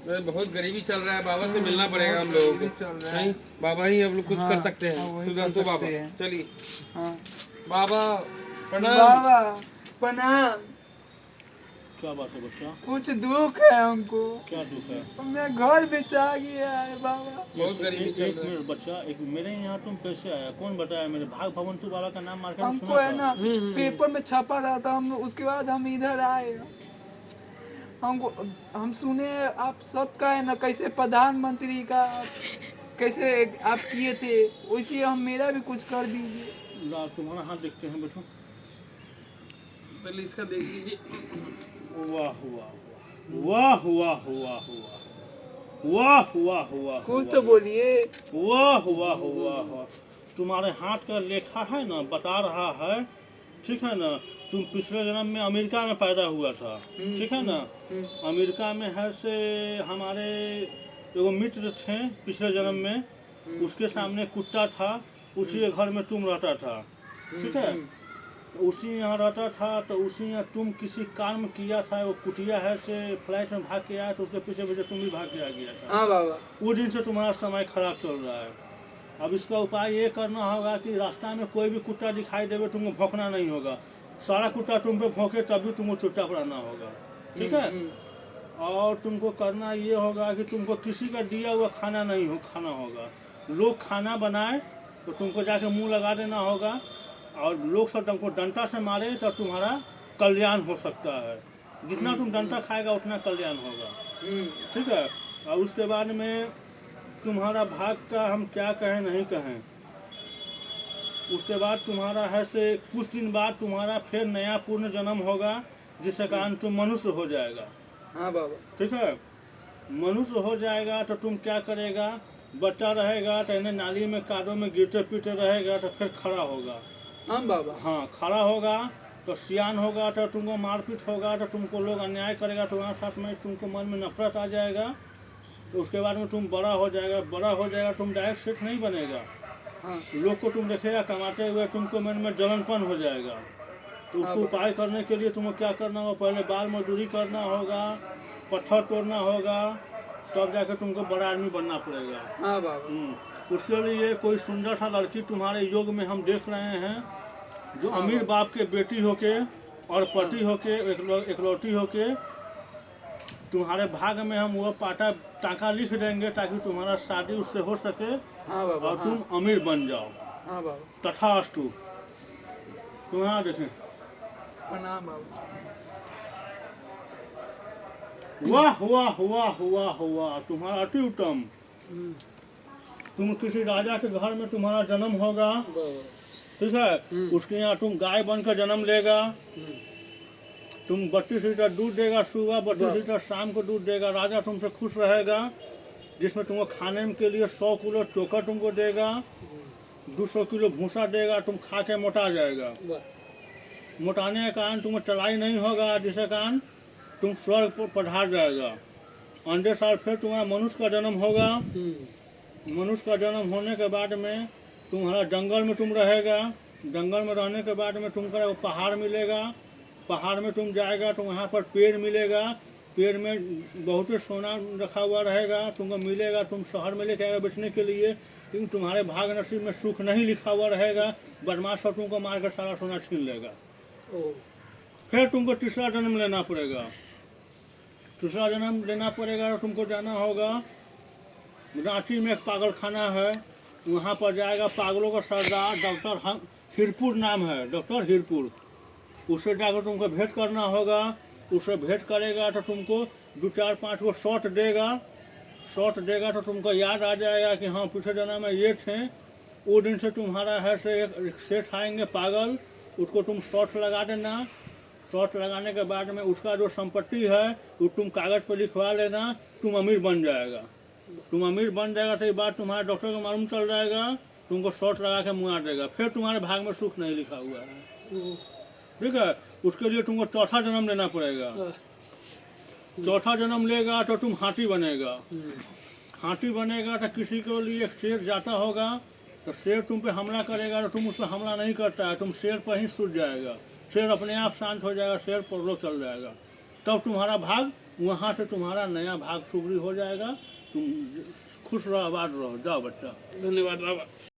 बहुत गरीबी चल रहा है, बाबा से मिलना पड़ेगा हम लोगों को। चल रहा है। नहीं बाबा ही अब लोग कुछ कर हाँ, सकते हैं। हाँ, वही सुगंधु कर बाबा सकते हैं। चलिए। हाँ बाबा प्रणाम। बाबा प्रणाम। क्या बात है बच्चा? कुछ दुख है हमको। क्या दुख है? मैं घर बेचा गया है बाबा। बहुत गरीबी चल एक रहा है। मिनट बच्चा, एक मेरे यहाँ तुम कैसे आया? कौन बताया? मेरे भाग भवंतु बाबा का नाम मार्केट में हमको सुना है था? ना पेपर में छपा था, तो हम उसके बाद हम इधर आए। हमको हम सुने आप सबका है ना, कैसे प्रधानमंत्री का कैसे आप किए थे, वैसे हम मेरा भी कुछ कर दीजिए। ला तुम्हारा हाथ देखते हैं बच्चों। पहले इसका देख लीजिए। वाह वाह वाह वाह वाह वाह वाह वाह। कुछ तो बोलिए। वाह वाह वाह वाह। तुम्हारे हाथ का लेखा है ना, बता रहा है, ठीक है ना? तुम पिछले जन्म में अमेरिका में पैदा हुआ था, ठीक है ना? अमेरिका में है से हमारे एगो मित्र थे पिछले जन्म में, उसके सामने कुत्ता था, उसी के घर में तुम रहता था, ठीक है? उसी यहाँ रहता था, तो उसी यहाँ तुम किसी काम किया था, वो कुटिया है से फ्लाइट में भाग के आया, तो उसके पीछे पीछे तुम भी भाग के आ गया था। हाँ बाबा। उस दिन से तुम्हारा समय खराब चल रहा है। अब इसका उपाय ये करना होगा कि रास्ता में कोई भी कुत्ता दिखाई देवे, तुमको भौंकना नहीं होगा। सारा कुत्ता तुम पे भौंके तभी तुमको चुपचाप रहना होगा, ठीक है? और तुमको करना ये होगा कि तुमको किसी का दिया हुआ खाना नहीं खाना होगा। लोग खाना बनाए तो तुमको जाके मुंह लगा देना होगा, और लोग सब तुमको डंडा से मारे तो तुम्हारा कल्याण हो सकता है। जितना तुम डंडा खाएगा उतना कल्याण होगा, ठीक है? और उसके बाद में तुम्हारा भाग का हम क्या कहें नहीं कहें। उसके बाद तुम्हारा है से कुछ दिन बाद तुम्हारा फिर नया पूर्ण जन्म होगा, जिसके कारण तुम मनुष्य हो जाएगा। हाँ बाबा। ठीक है? मनुष्य हो जाएगा तो तुम क्या करेगा? बच्चा रहेगा तो इन्हें नाली में कादों में गिरते पीटे रहेगा, तो फिर खड़ा होगा। हाँ बाबा। हाँ, खड़ा होगा तो सियान होगा, तो तुमको मारपीट होगा, तो तुमको लोग अन्याय करेगा, तुम्हारे साथ में तुमको मन में नफरत आ जाएगा। तो उसके बाद में तुम बड़ा हो जाएगा, तुम डायरेक्ट सेठ नहीं बनेगा। हाँ। लोग को तुम देखेगा कमाते हुए, तुमको मन में जलनपन हो जाएगा। तो उसको उपाय करने के लिए तुमको क्या करना होगा? पहले बाल मजदूरी करना होगा, पत्थर तोड़ना होगा, तब जाकर तुमको बड़ा आदमी बनना पड़ेगा। हाँ बाबा। उसके लिए कोई सुंदर सा लड़की तुम्हारे योग में हम देख रहे हैं, जो अमीर बाप के बेटी होके और पति होके इकलौती होके, तुम्हारे भाग में हम वो पाटा टाका लिख देंगे ताकि तुम्हारा शादी उससे हो सके। हाँ बाबा। और तुम अमीर बन जाओ। हाँ बाबा। तथास्तु। तुम्हारा देखें। प्रणाम बाबा। वाह वाह वाह वाह वाह, तुम्हारा अति उत्तम। तुम किसी राजा के घर में तुम्हारा जन्म होगा, ठीक है? उसके यहाँ तुम गाय बनकर जन्म लेगा। तुम 32 लीटर दूध देगा सुबह, 32 लीटर शाम को दूध देगा। राजा तुमसे खुश रहेगा, जिसमें तुमको खाने के लिए 100 किलो चोकर तुमको देगा, 200 किलो भूसा देगा। तुम खा के मोटा जाएगा। मोटाने के कारण तुम्हें चलाई नहीं होगा, जिसके कारण तुम स्वर्ग पर पधार जाएगा। अगले साल फिर तुम्हारा मनुष्य का जन्म होगा। मनुष्य का जन्म होने के बाद में तुम्हारा जंगल में तुम रहेगा। जंगल में रहने के बाद में तुमको पहाड़ मिलेगा। पहाड़ में तुम जाएगा तो वहाँ पर पेड़ मिलेगा। पेड़ में बहुत सोना रखा हुआ रहेगा, तुमको मिलेगा। तुम शहर में लेके आएगा बेचने के लिए, लेकिन तुम्हारे भाग नसीब में सुख नहीं लिखा हुआ रहेगा। बदमाश सब तुमको मार कर सारा सोना छीन लेगा। फिर तुमको तीसरा जन्म लेना पड़ेगा। तीसरा जन्म लेना पड़ेगा तो तुमको जाना होगा, रांची में एक पागल खाना है, वहाँ पर जाएगा। पागलों का सरदार डॉक्टर हिरपुर नाम है, डॉक्टर हिरपुर। उससे जाकर तुमको भेंट करना होगा। उससे भेंट करेगा तो तुमको 2 4 5 को शॉट देगा। शॉट देगा तो तुमको याद आ जाएगा कि हाँ पिछले जन्म में ये थे। वो दिन से तुम्हारा है से एक सेठ आएंगे पागल, उसको तुम शॉट लगा देना। शॉट लगाने के बाद में उसका जो संपत्ति है वो तुम कागज़ पर लिखवा लेना। तुम अमीर बन जाएगा। तुम अमीर बन जाएगा तो ये बात तुम्हारे डॉक्टर को मालूम चल जाएगा, तुमको शॉट लगा के मुआ देगा। फिर तुम्हारे भाग में सुख नहीं लिखा हुआ है, ठीक है? उसके लिए तुमको चौथा जन्म लेना पड़ेगा। चौथा जन्म लेगा तो तुम हाथी बनेगा। हाथी बनेगा तो किसी के लिए शेर जाता होगा, तो शेर तुम पे हमला करेगा तो तुम उस पर हमला नहीं करता है, तुम शेर पर ही सूझ जाएगा। शेर अपने आप शांत हो जाएगा, शेर पर लोग चल जाएगा। तब तुम्हारा भाग वहाँ से तुम्हारा नया भाग शुरू हो जाएगा। तुम खुश रहो, आबाद रहो। जाओ बच्चा। धन्यवाद बाबा।